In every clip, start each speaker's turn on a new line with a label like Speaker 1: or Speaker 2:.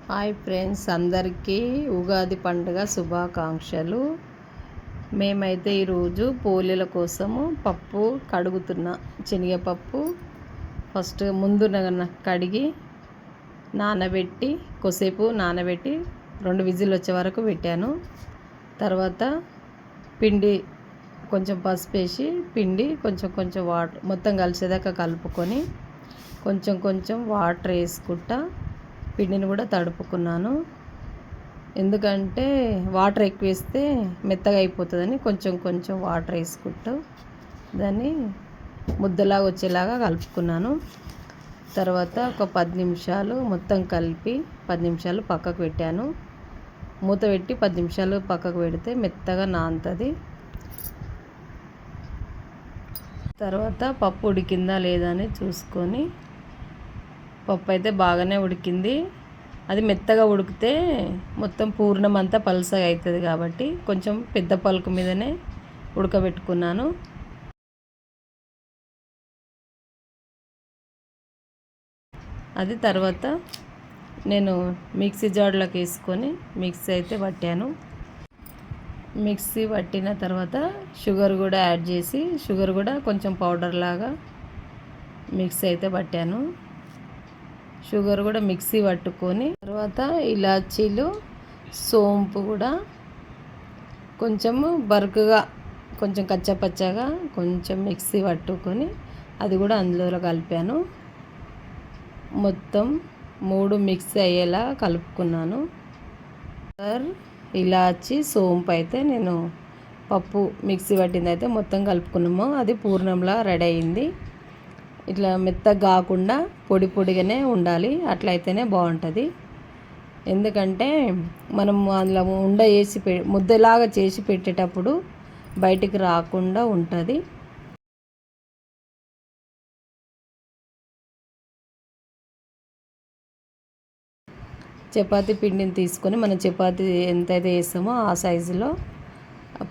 Speaker 1: Hi friends, అందరికీ ఉగాది పండుగ శుభాకాంక్షలు. మేమైతే ఈరోజు పోలేల కోసము పప్పు కడుగుతున్నా. శనగపప్పు ఫస్ట్ ముందు కడిగి నానబెట్టి కొద్దిసేపు నానబెట్టి 2 విజిల్ వచ్చే వరకు పెట్టాను. తర్వాత పిండి కొంచెం పసుపు వేసి పిండి కొంచెం వాటర్ మొత్తం కలిసేదాకా కలుపుకొని కొంచెం వాటర్ వేసుకుంటా పిండిని కూడా తడుపుకున్నాను. ఎందుకంటే వాటర్ ఎక్కువ వేస్తే మెత్తగా అయిపోతుందని కొంచెం వాటర్ వేసుకుంటూ దాన్ని ముద్దలాగా వచ్చేలాగా కలుపుకున్నాను. తర్వాత ఒక 10 నిమిషాలు మొత్తం కలిపి 10 నిమిషాలు పక్కకు పెట్టాను. మూత పెట్టి 10 నిమిషాలు పక్కకు పెడితే మెత్తగా నానుతుంది. తర్వాత పప్పు ఉడికిందా లేదా అని చూసుకొని, పప్పు అయితే బాగానే ఉడికింది. అది మెత్తగా ఉడికితే మొత్తం పూర్ణం అంతా పలసగా అవుతుంది కాబట్టి కొంచెం పెద్ద పలుకు మీదనే ఉడకబెట్టుకున్నాను. అది తర్వాత నేను మిక్సీ జార్లోకి వేసుకొని మిక్సీ అయితే పట్టాను. మిక్సీ పట్టిన తర్వాత షుగర్ కూడా యాడ్ చేసి షుగర్ కూడా కొంచెం పౌడర్ లాగా మిక్సీ అయితే పట్టాను. షుగర్ కూడా మిక్సీ పట్టుకొని తర్వాత ఇలాచీలు సోంపు కూడా కొంచెము బరుకుగా కొంచెం కచ్చపచ్చగా కొంచెం మిక్సీ పట్టుకొని అది కూడా అందులో కలిపాను. మొత్తం 3 మిక్సీ అయ్యేలా కలుపుకున్నాను. ఇలాచి సోంపు అయితే నేను పప్పు మిక్సీ పట్టింది అయితే మొత్తం కలుపుకున్నాము. అది పూర్ణంలా రెడీ అయింది. ఇట్లా మెత్తగా కాకుండా పొడిగానే ఉండాలి, అట్లయితేనే బాగుంటుంది. ఎందుకంటే మనం అందులో ఉండ వేసి ముద్దలాగా చేసి పెట్టేటప్పుడు బయటికి రాకుండా ఉంటుంది. చపాతీ పిండిని తీసుకొని మనం చపాతీ ఎంతైతే వేస్తామో ఆ సైజులో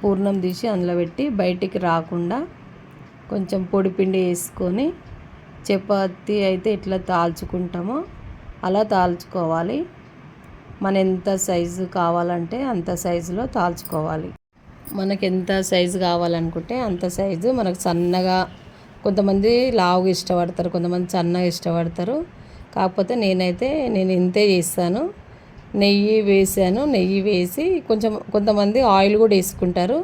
Speaker 1: పూర్ణం తీసి అందులో పెట్టి బయటికి రాకుండా కొంచెం పొడి పిండి వేసుకొని చపాతీ అయితే ఎట్లా తాల్చుకుంటామో అలా తాల్చుకోవాలి. మన ఎంత సైజు కావాలంటే అంత సైజులో తాల్చుకోవాలి. మనకు ఎంత సైజు కావాలనుకుంటే అంత సైజు. మనకు సన్నగా కొంతమంది లావుగా ఇష్టపడతారు, కొంతమంది సన్నగా ఇష్టపడతారు. కాకపోతే నేను ఇంతే చేస్తాను. నెయ్యి వేసాను. నెయ్యి వేసి కొంతమంది ఆయిల్ కూడా వేసుకుంటారు.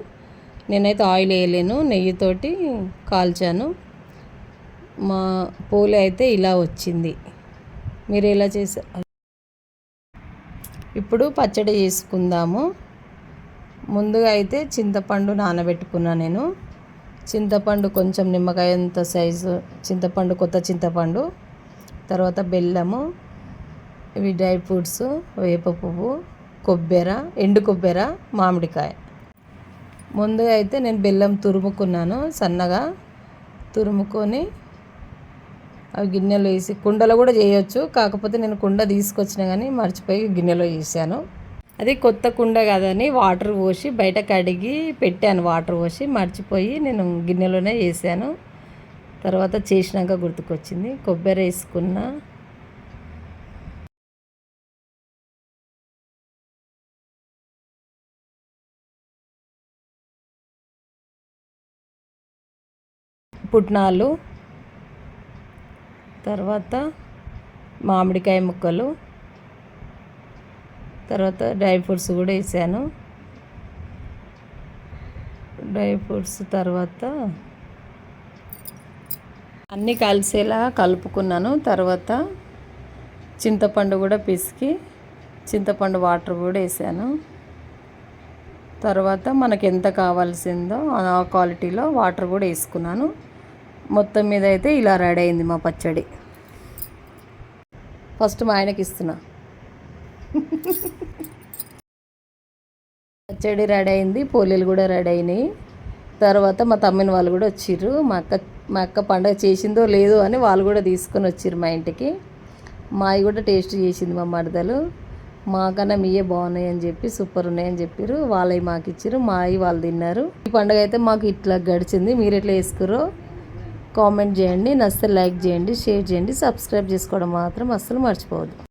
Speaker 1: నేనైతే ఆయిల్ వేయలేను, నెయ్యితోటి కాల్చాను. మా పోలే అయితే ఇలా వచ్చింది. మీరు ఎలా చేశారు? ఇప్పుడు పచ్చడి చేసుకుందాము. ముందుగా అయితే చింతపండు నానబెట్టుకున్నా. నేను చింతపండు కొంచెం నిమ్మకాయ అంత సైజు చింతపండు, కొత్త చింతపండు, తర్వాత బెల్లము, ఇవి డ్రై ఫ్రూట్స్, వేప పువ్వు, కొబ్బరి, ఎండు కొబ్బరి, మామిడికాయ. ముందుగా అయితే నేను బెల్లం తురుముకున్నాను. సన్నగా తురుముకొని అవి గిన్నెలో వేసి, కుండలో కూడా చేయొచ్చు. కాకపోతే నేను కుండ తీసుకొచ్చినా కానీ మర్చిపోయి గిన్నెలో చేశాను. అది కొత్త కుండ కదని వాటర్ పోసి బయట కడిగి పెట్టాను. వాటర్ పోసి మర్చిపోయి నేను గిన్నెలోనే చేశాను. తర్వాత చేసినాక గుర్తుకొచ్చింది. కొబ్బరి వేసుకున్నా. పుట్నాలు, తర్వాత మామిడికాయ ముక్కలు, తర్వాత డ్రై ఫ్రూట్స్ కూడా వేసాను. డ్రై ఫ్రూట్స్ తర్వాత అన్నీ కలిసేలా కలుపుకున్నాను. తర్వాత చింతపండు కూడా పిసికి చింతపండు వాటర్ కూడా వేసాను. తర్వాత మనకు ఎంత కావాల్సిందో ఆ క్వాలిటీలో వాటర్ కూడా వేసుకున్నాను. మొత్తం మీద అయితే ఇలా రెడీ అయింది మా పచ్చడి. ఫస్ట్ మా ఆయనకి ఇస్తున్నా. పచ్చడి రెడీ అయింది, పోలేలు కూడా రెడీ అయినాయి. తర్వాత మా తమ్మిన వాళ్ళు కూడా వచ్చిర్రు. మా అక్క పండగ చేసిందో లేదో అని వాళ్ళు కూడా తీసుకొని వచ్చిర్రు మా ఇంటికి. మావి కూడా టేస్ట్ చేసింది మా మరదలు. మాకన్నా మీయే బాగున్నాయి అని చెప్పి, సూపర్ ఉన్నాయని చెప్పారు. వాళ్ళవి మాకు ఇచ్చారు, మావి వాళ్ళు తిన్నారు. ఈ పండుగ అయితే మాకు ఇట్లా గడిచింది. మీరు ఎట్లా వేసుకుర్రో కామెంట్ చేయండి. నచ్చితే లైక్ చేయండి, షేర్ చేయండి, సబ్స్క్రైబ్ చేసుకోవడం మాత్రం అస్సలు మర్చిపోవద్దు.